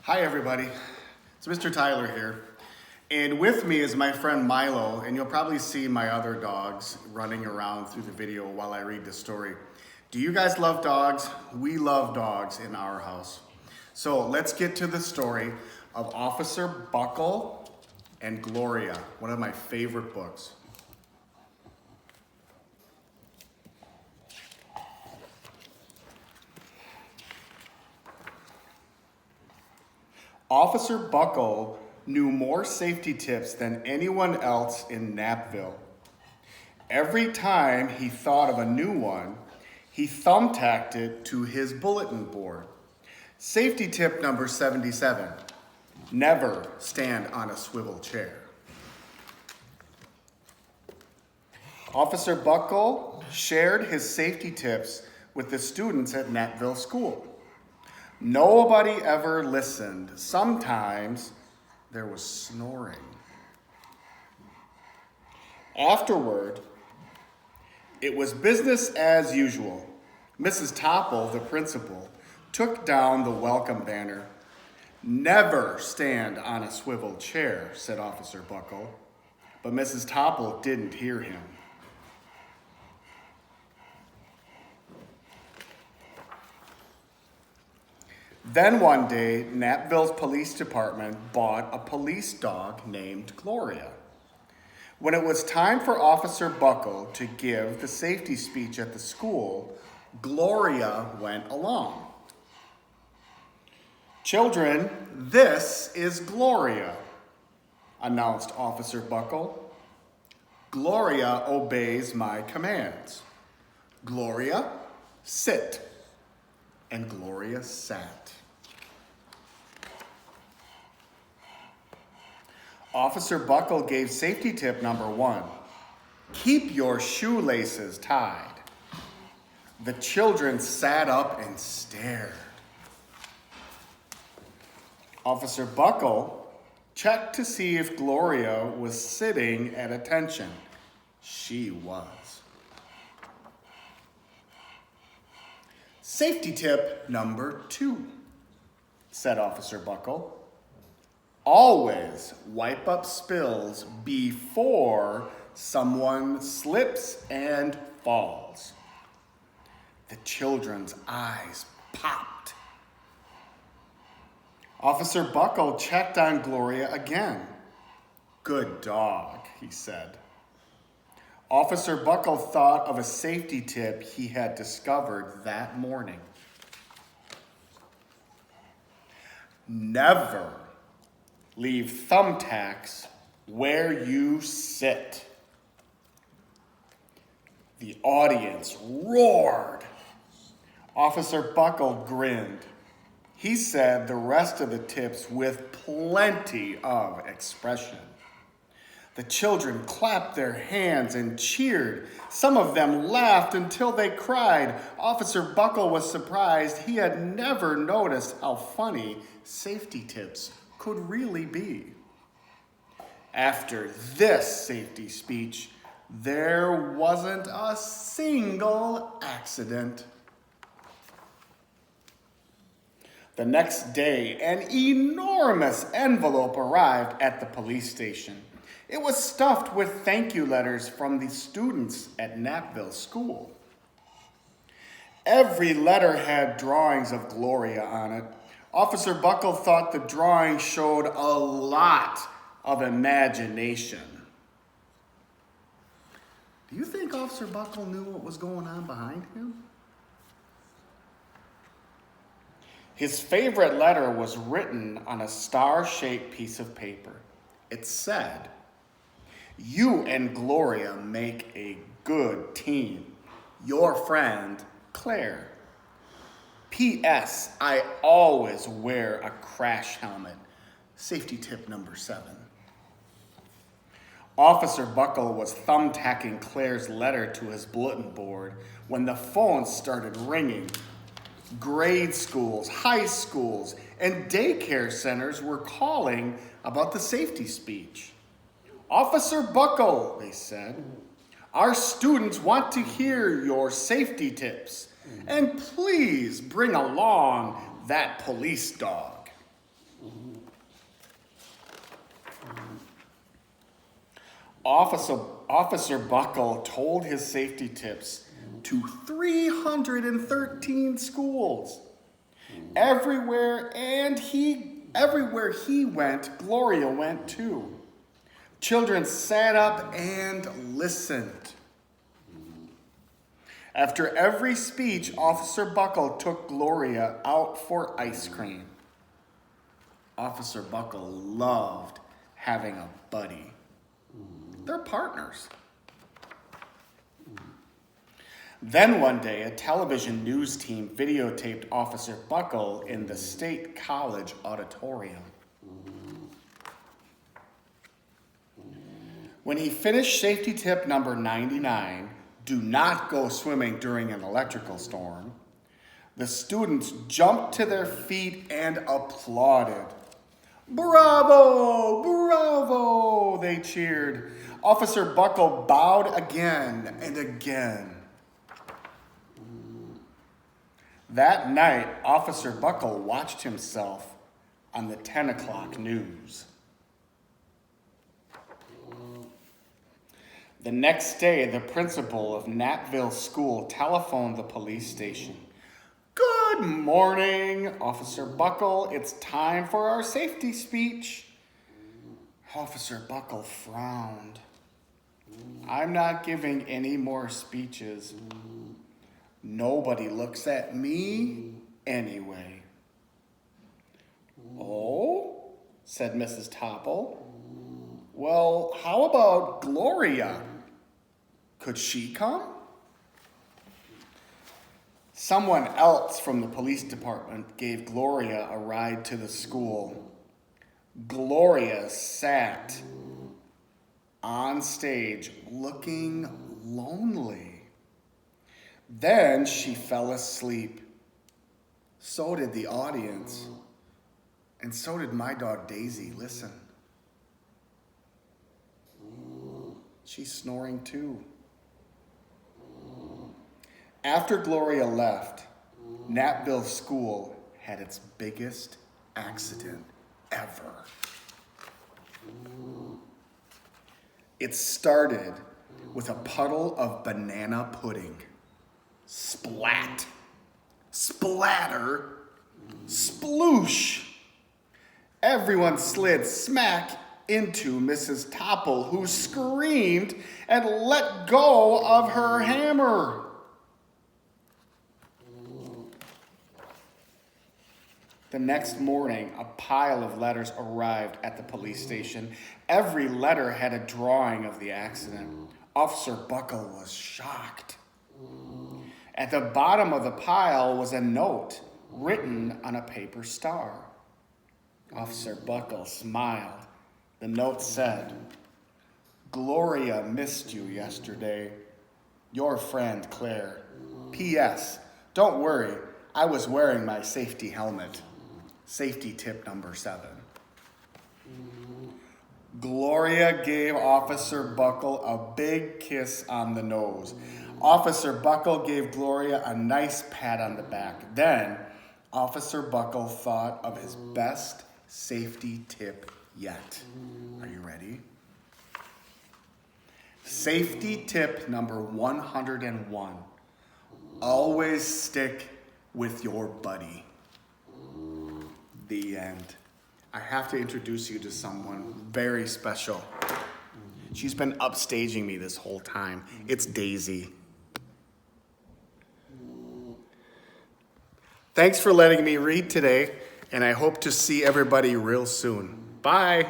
Hi everybody, it's Mr. Tyler here. And with me is my friend Milo, and you'll probably see my other dogs running around through the video while I read the story. Do you guys love dogs? We love dogs in our house. So let's get to the story of Officer Buckle and Gloria, one of my favorite books. Officer Buckle knew more safety tips than anyone else in Knappville. Every time he thought of a new one, he thumbtacked it to his bulletin board. Safety tip number 77, never stand on a swivel chair. Officer Buckle shared his safety tips with the students at Knappville School. Nobody ever listened. Sometimes there was snoring. Afterward, it was business as usual. Mrs. Topple, the principal, took down the welcome banner. Never stand on a swivel chair, said Officer Buckle. But Mrs. Topple didn't hear him. Then one day, Knappville's police department bought a police dog named Gloria. When it was time for Officer Buckle to give the safety speech at the school, Gloria went along. "Children, this is Gloria," announced Officer Buckle. "Gloria obeys my commands. Gloria, sit." And Gloria sat. Officer Buckle gave safety tip number 1. Keep your shoelaces tied. The children sat up and stared. Officer Buckle checked to see if Gloria was sitting at attention. She was. Safety tip number 2, said Officer Buckle. Always wipe up spills before someone slips and falls. The children's eyes popped. Officer Buckle checked on Gloria again. "Good dog," he said. Officer Buckle thought of a safety tip he had discovered that morning. Never leave thumbtacks where you sit. The audience roared. Officer Buckle grinned. He said the rest of the tips with plenty of expression. The children clapped their hands and cheered. Some of them laughed until they cried. Officer Buckle was surprised. He had never noticed how funny safety tips could really be. After this safety speech, there wasn't a single accident. The next day, an enormous envelope arrived at the police station. It was stuffed with thank you letters from the students at Knappville School. Every letter had drawings of Gloria on it. Officer Buckle thought the drawing showed a lot of imagination. Do you think Officer Buckle knew what was going on behind him? His favorite letter was written on a star-shaped piece of paper. It said, "You and Gloria make a good team. Your friend, Claire. P.S. I always wear a crash helmet. Safety tip number 7. Officer Buckle was thumbtacking Claire's letter to his bulletin board when the phone started ringing. Grade schools, high schools, and daycare centers were calling about the safety speech. "Officer Buckle," they said, "our students want to hear your safety tips, and please bring along that police dog." Officer Buckle told his safety tips to 313 schools. Everywhere he went, Gloria went too. Children sat up and listened. After every speech, Officer Buckle took Gloria out for ice cream. Officer Buckle loved having a buddy. They're partners. Then one day, a television news team videotaped Officer Buckle in the State College auditorium. When he finished safety tip number 99, do not go swimming during an electrical storm, the students jumped to their feet and applauded. "Bravo! Bravo!" they cheered. Officer Buckle bowed again and again. That night, Officer Buckle watched himself on the 10 o'clock news. The next day, the principal of Natville School telephoned the police station. "Good morning, Officer Buckle. It's time for our safety speech." Officer Buckle frowned. "I'm not giving any more speeches. Nobody looks at me anyway." "Oh," said Mrs. Topple. "Well, how about Gloria? Could she come?" Someone else from the police department gave Gloria a ride to the school. Gloria sat on stage looking lonely. Then she fell asleep. So did the audience. And so did my dog Daisy. Listen. She's snoring too. After Gloria left, Natville School had its biggest accident ever. It started with a puddle of banana pudding. Splat, splatter, sploosh. Everyone slid smack into Mrs. Topple, who screamed and let go of her hammer. The next morning, a pile of letters arrived at the police station. Every letter had a drawing of the accident. Officer Buckle was shocked. At the bottom of the pile was a note written on a paper star. Officer Buckle smiled. The note said, "Gloria missed you yesterday. Your friend, Claire. P.S. Don't worry, I was wearing my safety helmet. Safety tip number 7. Gloria gave Officer Buckle a big kiss on the nose. Officer Buckle gave Gloria a nice pat on the back. Then, Officer Buckle thought of his best safety tip yet. Are you ready? Safety tip number 101. Always stick with your buddy. The end. I have to introduce you to someone very special. She's been upstaging me this whole time. It's Daisy. Thanks for letting me read today, and I hope to see everybody real soon. Bye.